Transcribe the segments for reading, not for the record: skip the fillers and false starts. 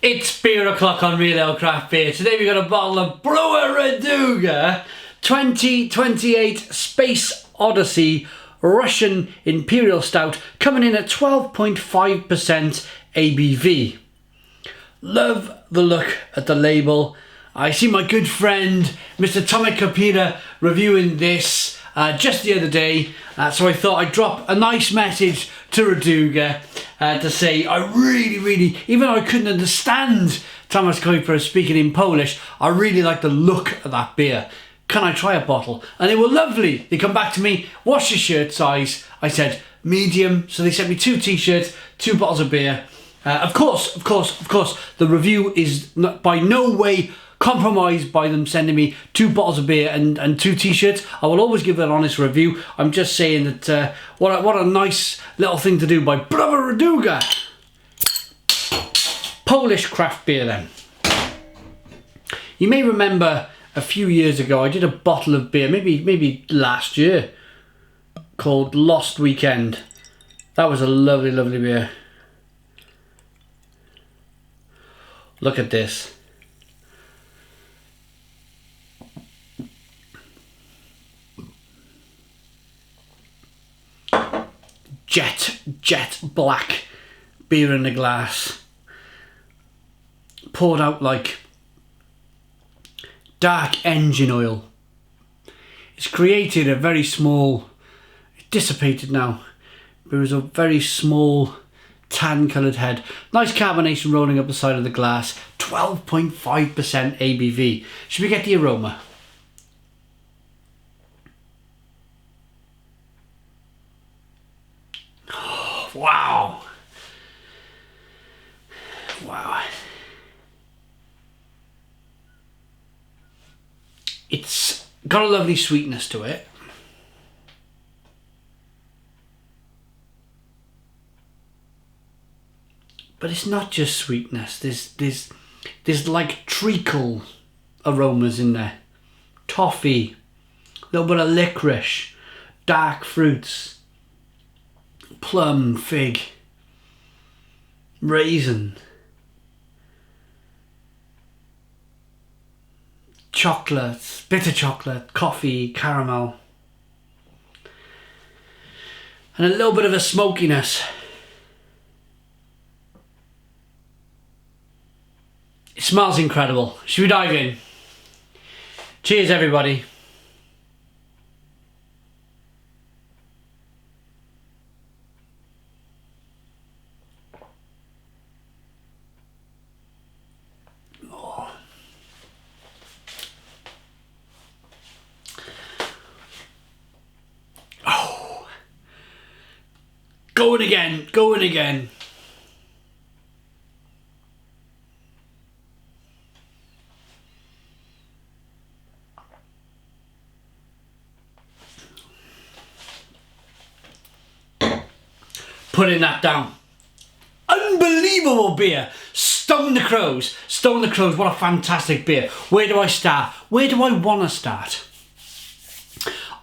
It's beer o'clock on Real Ale Craft Beer. Today we got a bottle of Browar Raduga 2028 Space Odyssey Russian Imperial Stout, coming in at 12.5% ABV. Love the look at the label. I see my good friend Mr. Tomek Kapira reviewing this just the other day, so I thought I'd drop a nice message to Raduga to say I really, even though I couldn't understand Tomek Kapira speaking in Polish, I really like the look of that beer. Can I try a bottle? And they were lovely. They come back to me, what's your shirt size? I said medium, so they sent me 2 t-shirts, 2 bottles of beer. Of course, the review is by no way compromised by them sending me 2 bottles of beer and 2 t-shirts. I will always give an honest review. I'm just saying that what a nice little thing to do by Browar Raduga. Polish craft beer then. You may remember a few years ago I did a bottle of beer, maybe last year, called Lost Weekend. That was a lovely beer. Look at this. Jet black beer in the glass, poured out like dark engine oil. It's created a very small, it's dissipated now, there was a very small tan coloured head. Nice carbonation rolling up the side of the glass. 12.5% ABV. Should we get the aroma? Wow. It's got a lovely sweetness to it. But it's not just sweetness. There's like treacle aromas in there. Toffee, a little bit of licorice, dark fruits. Plum, fig, raisin, chocolate, bitter chocolate, coffee, caramel, and a little bit of a smokiness. It smells incredible. Should we dive in? Cheers, everybody. Going again. Putting that down. Unbelievable beer. Stone the Crows, what a fantastic beer. Where do I start? Where do I want to start?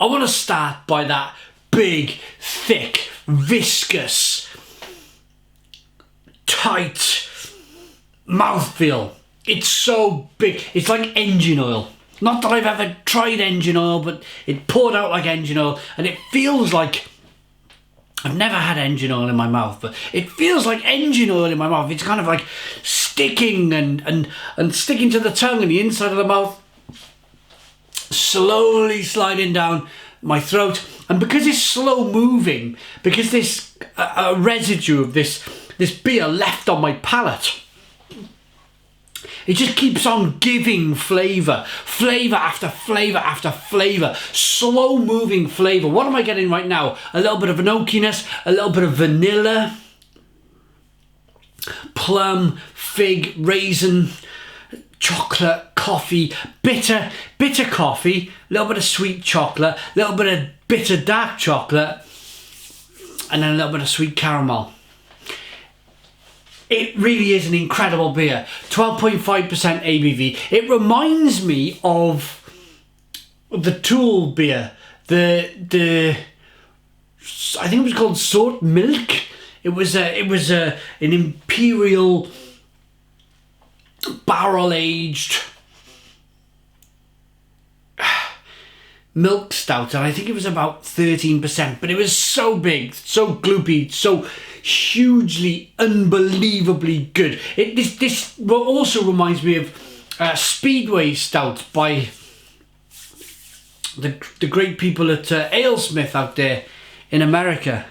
I want to start by that big, thick, viscous, tight mouthfeel. It's so big. It's like engine oil. Not that I've ever tried engine oil, but it poured out like engine oil, and it feels like, I've never had engine oil in my mouth, but it feels like engine oil in my mouth. It's kind of like sticking and sticking to the tongue and the inside of the mouth, slowly sliding down my throat. And because it's slow moving, because there's a residue of this beer left on my palate, it just keeps on giving flavour after flavour, slow moving flavour. What am I getting right now? A little bit of an oakiness, a little bit of vanilla, plum, fig, raisin, chocolate, coffee, bitter coffee, a little bit of sweet chocolate, a little bit of bitter dark chocolate, and then a little bit of sweet caramel. It really is an incredible beer. 12.5% ABV. It reminds me of the Tool beer. I think it was called Salt Milk. It was an Imperial barrel aged milk stout, and I think it was about 13%, but it was so big, so gloopy, so hugely, unbelievably good. This also reminds me of Speedway Stout by the great people at Alesmith out there in America.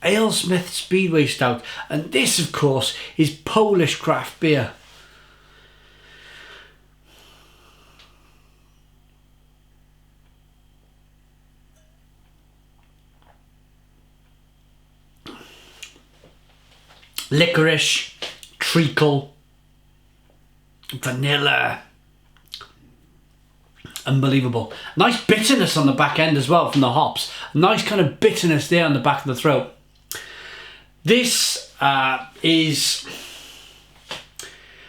Alesmith Speedway Stout, and this of course is Polish craft beer. Licorice, treacle, vanilla. Unbelievable. Nice bitterness on the back end as well from the hops. Nice kind of bitterness there on the back of the throat. This is...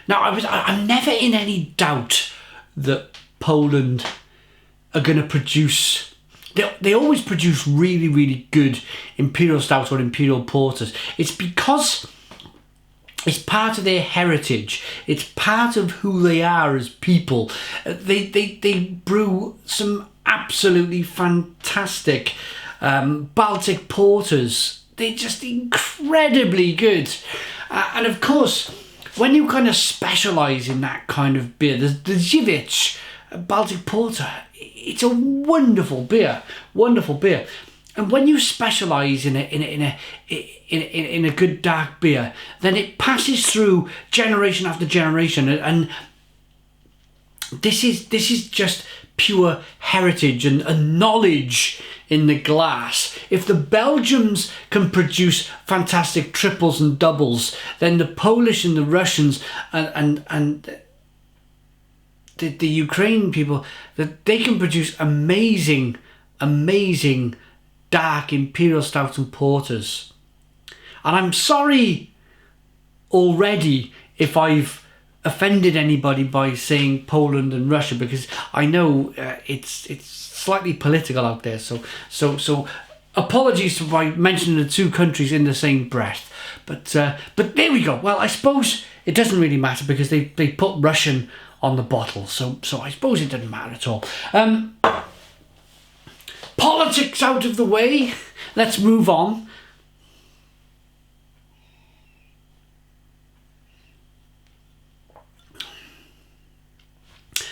Now, I'm never in any doubt that Poland are going to produce... They always produce really, really good Imperial Stouts or Imperial Porters. It's because it's part of their heritage. It's part of who they are as people. They brew some absolutely fantastic Baltic porters. They're just incredibly good. And of course, when you kind of specialise in that kind of beer, the Żywiec Baltic Porter, it's a wonderful beer, wonderful beer. And when you specialise in a good dark beer, then it passes through generation after generation, and this is just pure heritage and knowledge in the glass. If the Belgians can produce fantastic triples and doubles, then the Polish and the Russians and the Ukrainian people, that they can produce amazing dark Imperial Stouts and Porters. And I'm sorry already if I've offended anybody by saying Poland and Russia, because I know it's slightly political out there. So apologies by mentioning the two countries in the same breath. But there we go. Well, I suppose it doesn't really matter because they put Russian on the bottle, so I suppose it doesn't matter at all. Politics out of the way, let's move on.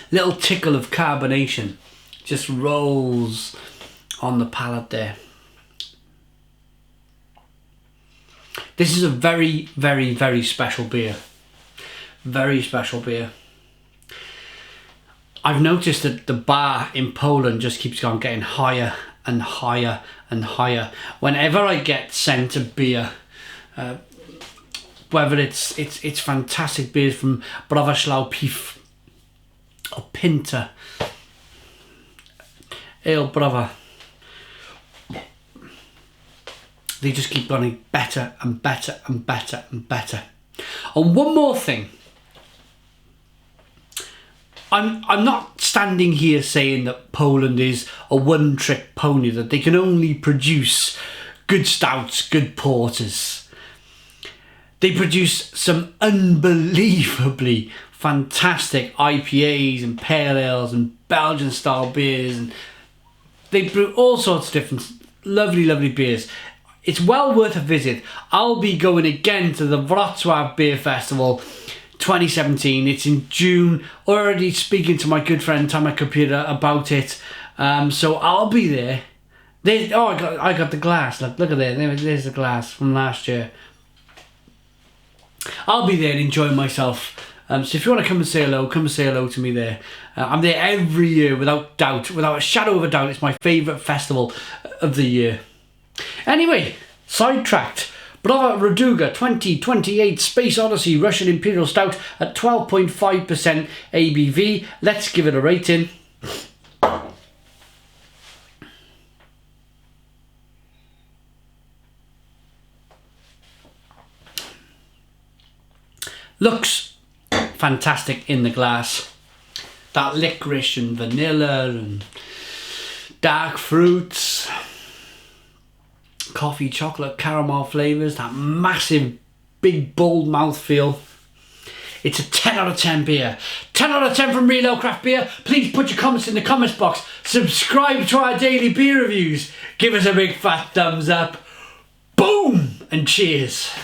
Little tickle of carbonation just rolls on the palate there. This is a very, very, very special beer. Very special beer. I've noticed that the bar in Poland just keeps on getting higher and higher and higher. Whenever I get sent a beer, whether it's fantastic beers from Browar Piw or Pinter, Ale Browar, they just keep running better and better and better and better. And one more thing. I'm not standing here saying that Poland is a one-trick pony, that they can only produce good stouts, good porters. They produce some unbelievably fantastic IPAs and pale ales and Belgian-style beers, and they brew all sorts of different lovely, lovely beers. It's well worth a visit. I'll be going again to the Wrocław Beer Festival 2017. It's in June. Already speaking to my good friend Tomek Computer about it. So I'll be there. I got the glass. Look at there. There's the glass from last year. I'll be there and enjoying myself. So if you want to come and say hello, come and say hello to me there. I'm there every year without doubt, without a shadow of a doubt. It's my favourite festival of the year. Anyway, sidetracked. Browar Raduga 2028 Space Odyssey Russian Imperial Stout at 12.5% ABV. Let's give it a rating. Looks fantastic in the glass. That licorice and vanilla and dark fruits, coffee, chocolate, caramel flavours, that massive, big, bold mouthfeel. It's a 10 out of 10 beer. 10 out of 10 from Real Ale Craft Beer. Please put your comments in the comments box. Subscribe to our daily beer reviews. Give us a big fat thumbs up. Boom! And cheers.